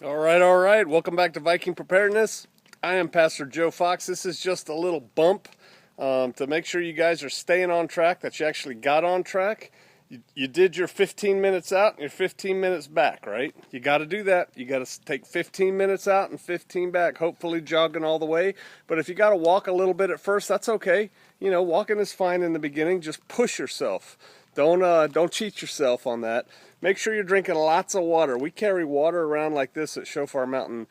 All right. Welcome back to Viking Preparedness. I am Pastor Joe Fox. This is just a little bump to make sure you guys are staying on track, that you actually got on track. You did your 15 minutes out and your 15 minutes back, right? You got to do that. You got to take 15 minutes out and 15 back, hopefully jogging all the way. But if you got to walk a little bit at first, that's okay. You know, walking is fine in the beginning. Just push yourself. Don't cheat yourself on that. Make sure you're drinking lots of water. We carry water around like this at Shofar Mountain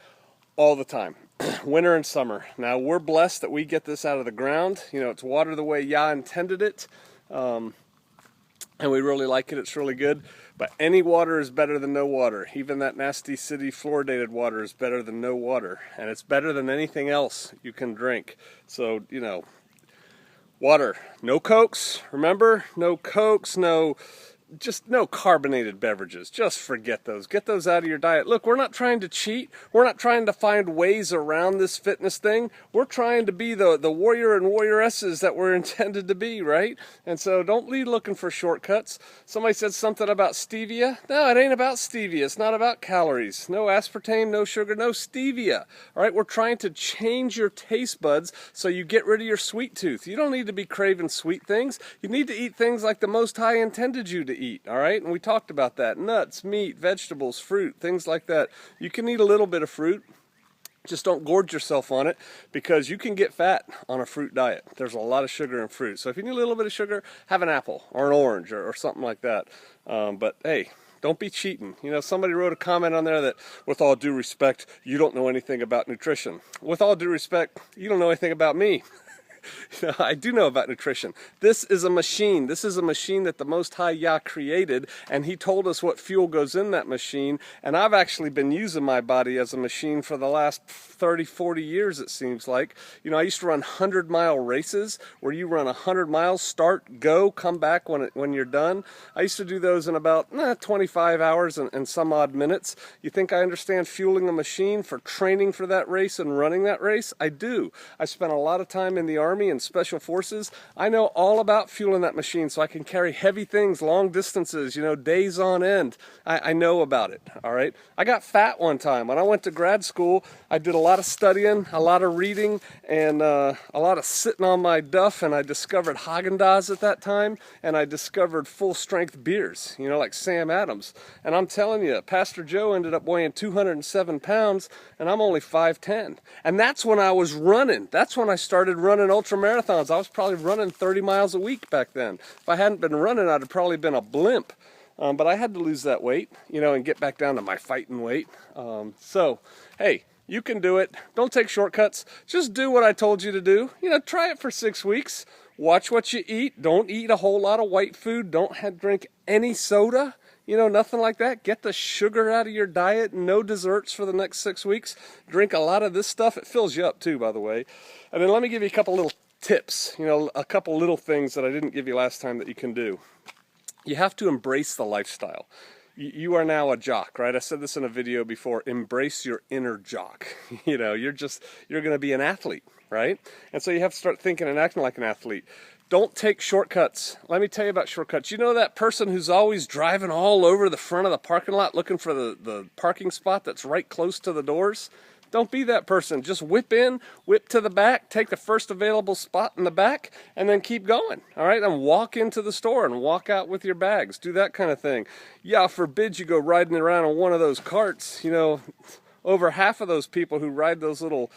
all the time, winter and summer. Now, we're blessed that we get this out of the ground. You know, it's water the way Yah intended it, and we really like it. It's really good. But any water is better than no water. Even that nasty city fluoridated water is better than no water, and it's better than anything else you can drink. So, you know, water, no Cokes, remember? No Cokes, just no carbonated beverages. Just forget those. Get those out of your diet. Look, we're not trying to cheat. We're not trying to find ways around this fitness thing. We're trying to be the warrior and warrioresses that we're intended to be, right? And so don't be looking for shortcuts. Somebody said something about stevia. No, it ain't about stevia. It's not about calories. No aspartame, no sugar, no stevia. All right, we're trying to change your taste buds so you get rid of your sweet tooth. You don't need to be craving sweet things. You need to eat things like the Most High intended you to eat, all right? And we talked about that. Nuts, meat, vegetables, fruit, things like that. You can eat a little bit of fruit. Just don't gorge yourself on it, because you can get fat on a fruit diet. There's a lot of sugar in fruit. So if you need a little bit of sugar, have an apple or an orange or something like that. But hey, don't be cheating. You know, somebody wrote a comment on there that, with all due respect, you don't know anything about nutrition. With all due respect, you don't know anything about me. I do know about nutrition. This is a machine. This is a machine that the Most High Yah created, and He told us what fuel goes in that machine. And I've actually been using my body as a machine for the last 30, 40 years, it seems like. You know, I used to run 100-mile races where you run 100 miles, start, go, come back when you're done. I used to do those in about 25 hours and some odd minutes. You think I understand fueling a machine for training for that race and running that race? I do. I spent a lot of time in the Army and Special Forces. I know all about fueling that machine so I can carry heavy things long distances, you know, days on end. I know about it, all right? I got fat one time. When I went to grad school, I did a lot of studying, a lot of reading, and a lot of sitting on my duff, and I discovered Haagen-Dazs at that time, and I discovered full-strength beers, you know, like Sam Adams. And I'm telling you, Pastor Joe ended up weighing 207 pounds, and I'm only 5'10". And that's when I was running. That's when I started running ultra marathons. I was probably running 30 miles a week back then. If I hadn't been running, I'd have probably been a blimp. But I had to lose that weight, you know, and get back down to my fighting weight. So, hey, you can do it. Don't take shortcuts. Just do what I told you to do. You know, try it for 6 weeks. Watch what you eat. Don't eat a whole lot of white food. Don't drink any soda. You know, nothing like that. Get the sugar out of your diet. No desserts for the next 6 weeks. Drink a lot of this stuff. It fills you up too, by the way. And then let me give you a couple little tips. You know, a couple little things that I didn't give you last time that you can do. You have to embrace the lifestyle. You are now a jock, right? I said this in a video before. Embrace your inner jock. You know, you're going to be an athlete, right? And so you have to start thinking and acting like an athlete. Don't take shortcuts. Let me tell you about shortcuts. You know that person who's always driving all over the front of the parking lot looking for the parking spot that's right close to the doors? Don't be that person. Just whip in, whip to the back, take the first available spot in the back, and then keep going. All right? And walk into the store and walk out with your bags. Do that kind of thing. Yeah, forbid you go riding around on one of those carts. You know, over half of those people who ride those little,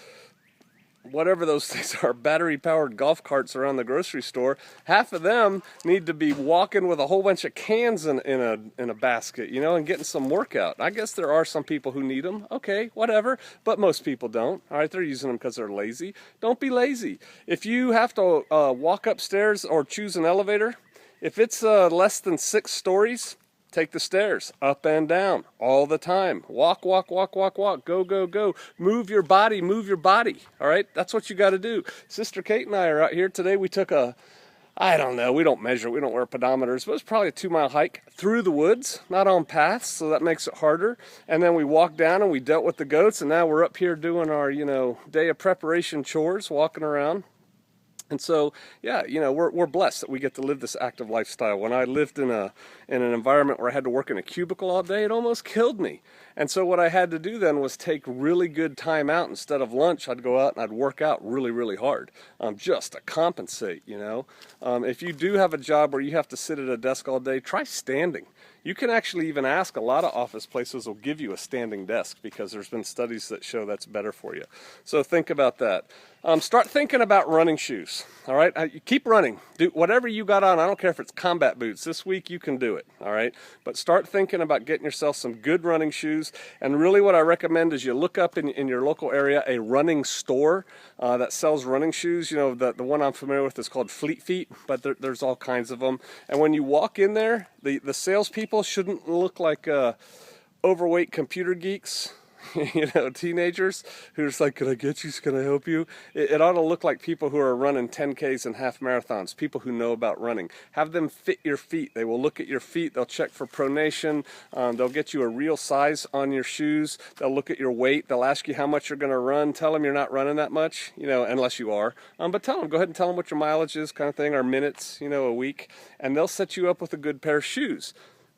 whatever those things are, battery-powered golf carts around the grocery store, half of them need to be walking with a whole bunch of cans in a basket, you know, and getting some workout. I guess there are some people who need them. Okay, whatever, but most people don't. All right, they're using them because they're lazy. Don't be lazy. If you have to walk upstairs or choose an elevator, if it's less than 6 stories, take the stairs, up and down, all the time. Walk, walk, walk, walk, walk. Go, go, go. Move your body, move your body. All right? That's what you got to do. Sister Kate and I are out here today. We took I don't know, we don't measure, we don't wear pedometers, but it's probably a 2-mile hike through the woods, not on paths, so that makes it harder. And then we walked down and we dealt with the goats, and now we're up here doing our, you know, day of preparation chores, walking around. And so, yeah, we're blessed that we get to live this active lifestyle. When I lived in an environment where I had to work in a cubicle all day, it almost killed me. And so what I had to do then was take really good time out. Instead of lunch, I'd go out and I'd work out really, really hard, just to compensate, If you do have a job where you have to sit at a desk all day, try standing. You can actually even ask. A lot of office places will give you a standing desk because there's been studies that show that's better for you. So think about that. Start thinking about running shoes. All right, keep running. Do whatever you got on. I don't care if it's combat boots. This week you can do it. All right, but start thinking about getting yourself some good running shoes. And really, what I recommend is you look up in your local area a running store that sells running shoes. The one I'm familiar with is called Fleet Feet, but there's all kinds of them. And when you walk in there, the salespeople shouldn't look like overweight computer geeks. Teenagers who's like, can I get you? Can I help you? It ought to look like people who are running 10Ks and half marathons, people who know about running. Have them fit your feet. They will look at your feet. They'll check for pronation. They'll get you a real size on your shoes. They'll look at your weight. They'll ask you how much you're going to run. Tell them you're not running that much, unless you are. But go ahead and tell them what your mileage is, kind of thing, or minutes, a week. And they'll set you up with a good pair of shoes.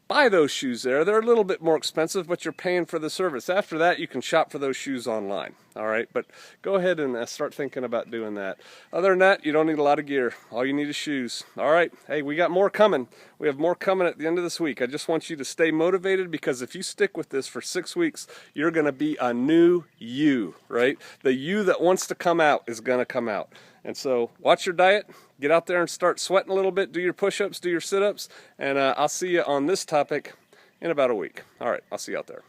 Buy those shoes there. They're a little bit more expensive, but you're paying for the service. After that, you can shop for those shoes online. All right, but go ahead and start thinking about doing that. Other than that, you don't need a lot of gear. All you need is shoes. All right, hey, we got more coming. We have more coming at the end of this week. I just want you to stay motivated, because if you stick with this for 6 weeks, you're going to be a new you, right? The you that wants to come out is going to come out. And so watch your diet, get out there and start sweating a little bit, do your push-ups, do your sit-ups, and I'll see you on this topic in about a week. All right, I'll see you out there.